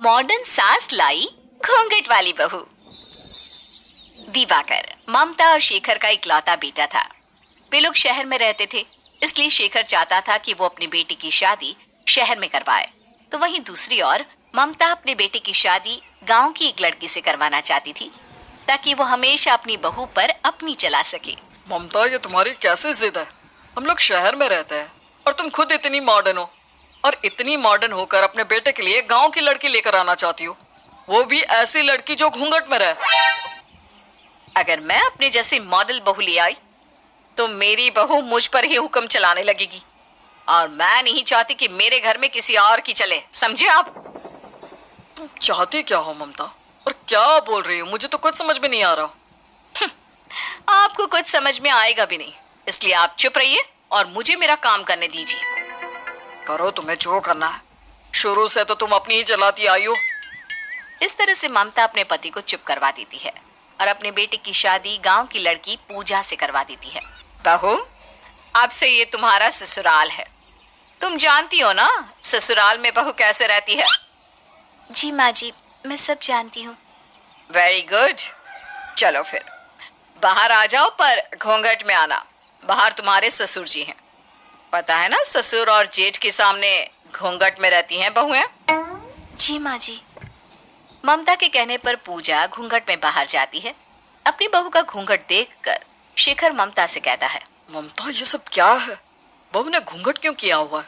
Modern सास लाई घूंघट वाली बहू। दिवाकर ममता और शेखर का इकलौता बेटा था। वे लोग शहर में रहते थे, इसलिए शेखर चाहता था कि वो अपनी बेटी की शादी शहर में करवाए। तो वहीं दूसरी ओर ममता अपने बेटे की शादी गांव की एक लड़की से करवाना चाहती थी, ताकि वो हमेशा अपनी बहू पर अपनी चला सके। ममता, ये तुम्हारी कैसे जिद है? हम लोग शहर में रहते हैं और तुम खुद इतनी मॉडर्न हो, और इतनी मॉडर्न होकर अपने बेटे के लिए गांव की लड़की लेकर आना चाहती हो, वो भी ऐसी लड़की जो घूंघट में रहे। अगर मैं अपने जैसी मॉडल बहू ले आई तो मेरी बहू मुझ पर ही हुक्म चलाने लगेगी, और मैं नहीं चाहती कि मेरे घर में किसी और की चले, समझे आप? तुम चाहती क्या हो ममता, और क्या बोल रही हो? मुझे तो कुछ समझ में नहीं आ रहा। आपको कुछ समझ में आएगा भी नहीं, इसलिए आप चुप रहिए और मुझे मेरा काम करने दीजिए। करो, तुम्हें जो करना है। शुरू से तो तुम अपनी ही चलाती आई हो। इस तरह से ममता अपने पति को चुप करवा देती है और अपने बेटे की शादी गांव की लड़की पूजा से करवा देती है। बहू, अब से ये तुम्हारा ससुराल है। तुम जानती हो ना ससुराल में बहू कैसे रहती है? जी माँ जी, मैं सब जानती हूँ। वेरी गुड, चलो फिर बाहर आ जाओ, पर घूंघट में आना। बाहर तुम्हारे ससुर जी हैं, पता है ना, ससुर और जेठ के सामने घूंघट में रहती हैं बहुएं। जी माँ जी। ममता के कहने पर पूजा घूंघट में बाहर जाती है। अपनी बहू का घूंघट देखकर शेखर ममता से कहता है, ममता, ये सब क्या है? बहू ने घूंघट क्यों किया हुआ है?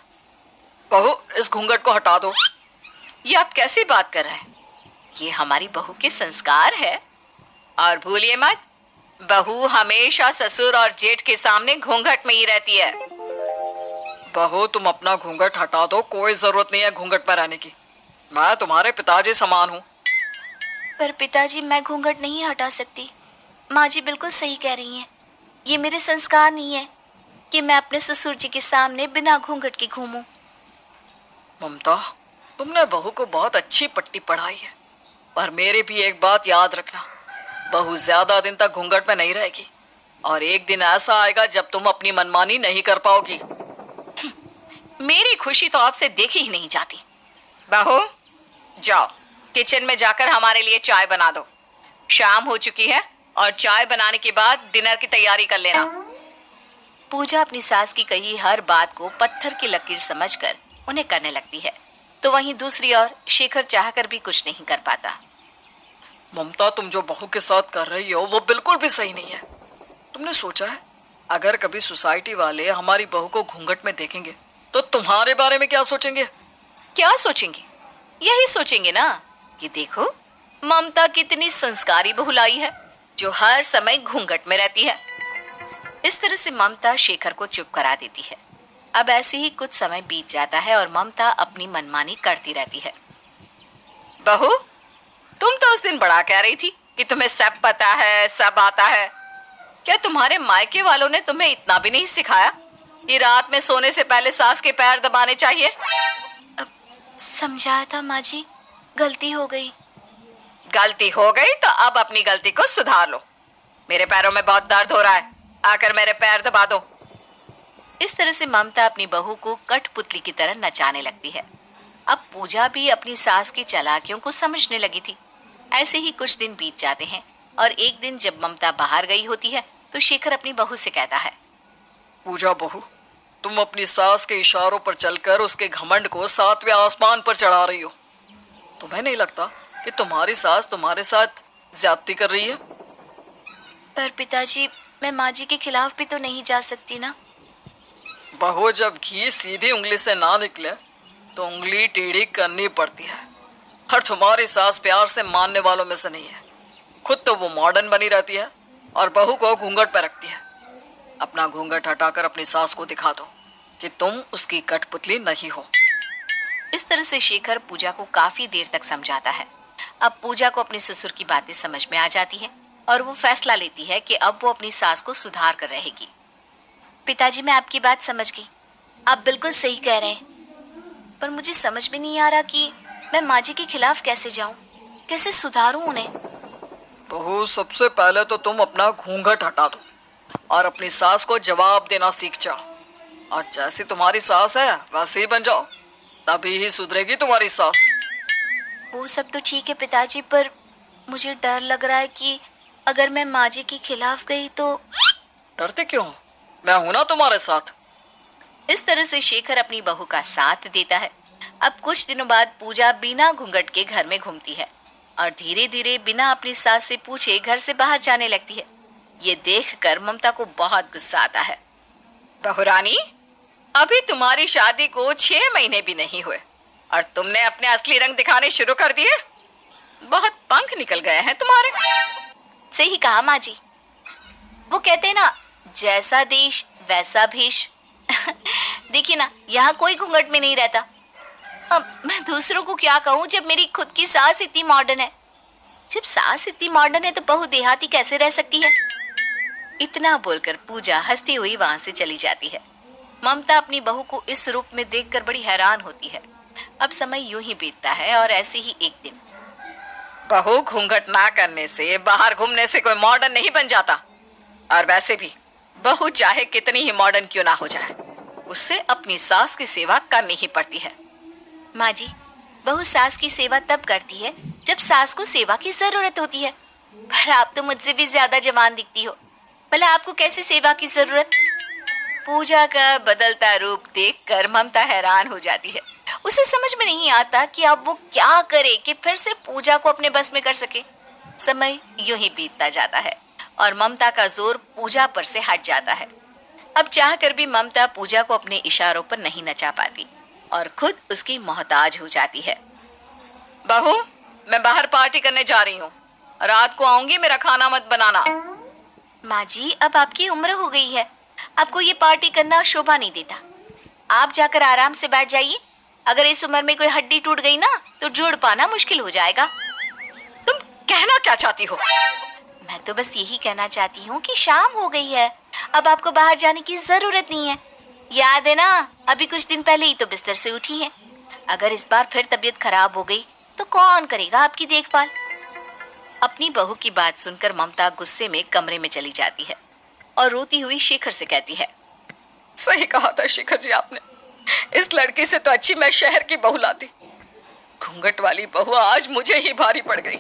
बहू, इस घूंघट को हटा दो। ये आप कैसी बात कर रहे हैं? ये हमारी बहू के संस्कार है, और भूलिए मत, बहू हमेशा ससुर और जेठ के सामने घूंघट में ही रहती है। बहू, तुम अपना घूंघट हटा दो, कोई जरूरत नहीं है घूंघट में रहने की। मैं तुम्हारे पिताजी समान हूँ। पर पिताजी, मैं घूंघट नहीं हटा सकती। माँ जी बिल्कुल सही कह रही हैं। ये मेरे संस्कार नहीं है कि मैं अपने ससुर जी के सामने बिना घूंघट के घूमूं। ममता, तुमने बहू को बहुत अच्छी पट्टी पढ़ाई है, पर मेरी भी एक बात याद रखना, बहू ज्यादा दिन तक घूंघट में नहीं रहेगी, और एक दिन ऐसा आएगा जब तुम अपनी मनमानी नहीं कर पाओगी। मेरी खुशी तो आपसे देखी ही नहीं जाती। बहू, जाओ किचन में जाकर हमारे लिए चाय बना दो। शाम हो चुकी है और चाय बनाने के बाद डिनर की तैयारी कर लेना। पूजा अपनी सास की कही हर बात को पत्थर की लकीर समझकर उन्हें करने लगती है। तो वहीं दूसरी ओर शेखर चाहकर भी कुछ नहीं कर पाता। ममता, तुम जो बहू के साथ कर रही हो वो बिल्कुल भी सही नहीं है। तुमने सोचा है अगर कभी सोसाइटी वाले हमारी बहू को घूंघट में देखेंगे तो तुम्हारे बारे में क्या सोचेंगे? क्या सोचेंगे? यही सोचेंगे ना कि देखो ममता कितनी संस्कारी बहू लाई है, जो हर समय घूंघट में रहती है। इस तरह से ममता शेखर को चुप करा देती है। अब ऐसे ही कुछ समय बीत जाता है और ममता अपनी मनमानी करती रहती है। बहू, तुम तो उस दिन बड़ा कह रही थी कि तुम्हें सब पता है, सब आता है। क्या तुम्हारे मायके वालों ने तुम्हें इतना भी नहीं सिखाया कि रात में सोने से पहले सास के पैर दबाने चाहिए? समझाया था माँ जी, गलती हो गई। गलती हो गई तो अब अपनी गलती को सुधार लो। मेरे पैरों में बहुत दर्द हो रहा है, आकर मेरे पैर दबा दो। इस तरह से ममता अपनी बहू को कठपुतली की तरह नचाने लगती है। अब पूजा भी अपनी सास की चालाकियों को समझने लगी थी। ऐसे ही कुछ दिन बीत जाते हैं और एक दिन जब ममता बाहर गई होती है तो शेखर अपनी बहू से कहता है, पूजा बहू, तुम अपनी सास के इशारों पर चलकर उसके घमंड को 7वें आसमान पर चढ़ा रही हो। तुम्हें नहीं लगता कि तुम्हारी सास तुम्हारे साथ ज्यादती कर रही है? पर पिताजी, मैं माँ जी के खिलाफ भी तो नहीं जा सकती ना। बहू, जब घी सीधी उंगली से ना निकले तो उंगली टेढ़ी करनी पड़ती है, और तुम्हारी सास प्यार से मानने वालों में से नहीं है। खुद तो वो मॉडर्न बनी रहती है और बहू को घूंघट पे रखती है। अपना घूंघट हटाकर अपनी सास को दिखा दो कि तुम उसकी कठपुतली नहीं हो। इस तरह से शेखर पूजा को काफी देर तक समझाता है। अब पूजा को अपने ससुर की बातें समझ में आ जाती है और वो फैसला लेती है कि अब वो अपनी सास को सुधार कर रहेगी। पिताजी, मैं आपकी बात समझ गई, आप बिल्कुल सही कह रहे हैं, पर मुझे समझ में नहीं आ रहा कि मैं माँ जी के खिलाफ कैसे जाऊं, कैसे सुधारूं उन्हें। बहू, सबसे पहले तो तुम अपना घूंघट हटा दो और अपनी सास को जवाब देना सीख जाओ, और जैसी तुम्हारी सास है वैसे ही बन जाओ, तभी ही सुधरेगी तुम्हारी सास। वो सब तो ठीक है पिताजी, पर मुझे डर लग रहा है कि अगर मैं माँ जी के खिलाफ गई तो। डरते क्यों? मैं हूं ना तुम्हारे साथ। इस तरह से शेखर अपनी बहू का साथ देता है। अब कुछ दिनों बाद पूजा बिना घूंघट के घर में घूमती है और धीरे धीरे बिना अपनी सास से पूछे घर से बाहर जाने लगती है। ये देखकर ममता को बहुत गुस्सा आता है। बहू रानी, अभी तुम्हारी शादी को 6 महीने भी नहीं हुए और तुमने अपने असली रंग दिखाने शुरू कर दिए। बहुत पंख निकल गए हैं तुम्हारे। सही कहा माँ जी। वो कहते हैं ना, जैसा देश वैसा भेष। देखिए ना, यहाँ कोई घूंघट में नहीं रहता। अब मैं दूसरों को क्या कहूँ जब मेरी खुद की सास इतनी मॉडर्न है। जब सास इतनी मॉडर्न है तो बहू देहाती कैसे रह सकती है। इतना बोलकर पूजा हंसती हुई वहां से चली जाती है। ममता अपनी बहू को इस रूप में देखकर बड़ी हैरान होती है। अब समय यूं ही बीतता है और ऐसे ही एक दिन। बहू घूंघट ना करने से, बाहर घूमने से कोई मॉडर्न नहीं बन जाता। और वैसे भी बहू चाहे कितनी ही मॉडर्न क्यों ना हो जाए, उससे अपनी सास की सेवा करनी ही पड़ती है। माँ जी, बहू सास की सेवा तब करती है जब सास को सेवा की जरूरत होती है। पर आप तो मुझसे भी ज्यादा जवान दिखती हो, भला आपको कैसे सेवा की जरूरत। पूजा का बदलता रूप देखकर ममता हैरान हो जाती है। उसे समझ में नहीं आता कि अब वो क्या करे कि फिर से पूजा को अपने बस में कर सके। समय यूं ही बीतता जाता है और ममता का जोर पूजा पर से हट जाता है। अब चाहकर भी ममता पूजा को अपने इशारों पर नहीं नचा पाती और खुद उसकी मोहताज हो जाती है। बहू, मैं बाहर पार्टी करने जा रही हूँ। रात को आऊंगी, मेरा खाना मत बनाना। माँ जी, अब आपकी उम्र हो गई है, आपको ये पार्टी करना शोभा नहीं देता। आप जाकर आराम से बैठ जाइए। अगर इस उम्र में कोई हड्डी टूट गई ना तो जोड़ पाना मुश्किल हो जाएगा। तुम कहना क्या चाहती हो? मैं तो बस यही कहना चाहती हूँ कि शाम हो गई है, अब आपको बाहर जाने की जरूरत नहीं है। याद है ना, अभी कुछ दिन पहले ही तो बिस्तर से उठी हैं। अगर इस बार फिर तबीयत खराब हो गई तो कौन करेगा आपकी देखभाल। अपनी बहू की बात सुनकर ममता गुस्से में कमरे में चली जाती है और रोती हुई शेखर से कहती है, सही कहा था शेखर जी आपने। इस लड़की से तो अच्छी मैं शहर की बहू लाती। घूंघट वाली बहू आज मुझे ही भारी पड़ गई।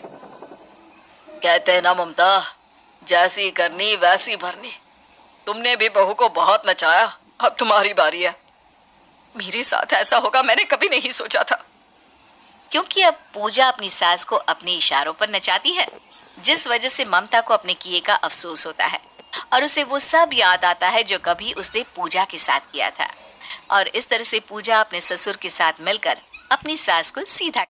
कहते हैं ना ममता, जैसी करनी वैसी भरनी। तुमने भी बहू को बहुत नचाया, अब तुम्हारी बारी है। मेरे साथ ऐसा होगा मैंने कभी नहीं सोचा था। क्योंकि अब पूजा अपनी सास को अपने इशारों पर नचाती है, जिस वजह से ममता को अपने किए का अफसोस होता है और उसे वो सब याद आता है जो कभी उसने पूजा के साथ किया था। और इस तरह से पूजा अपने ससुर के साथ मिलकर अपनी सास को सीधा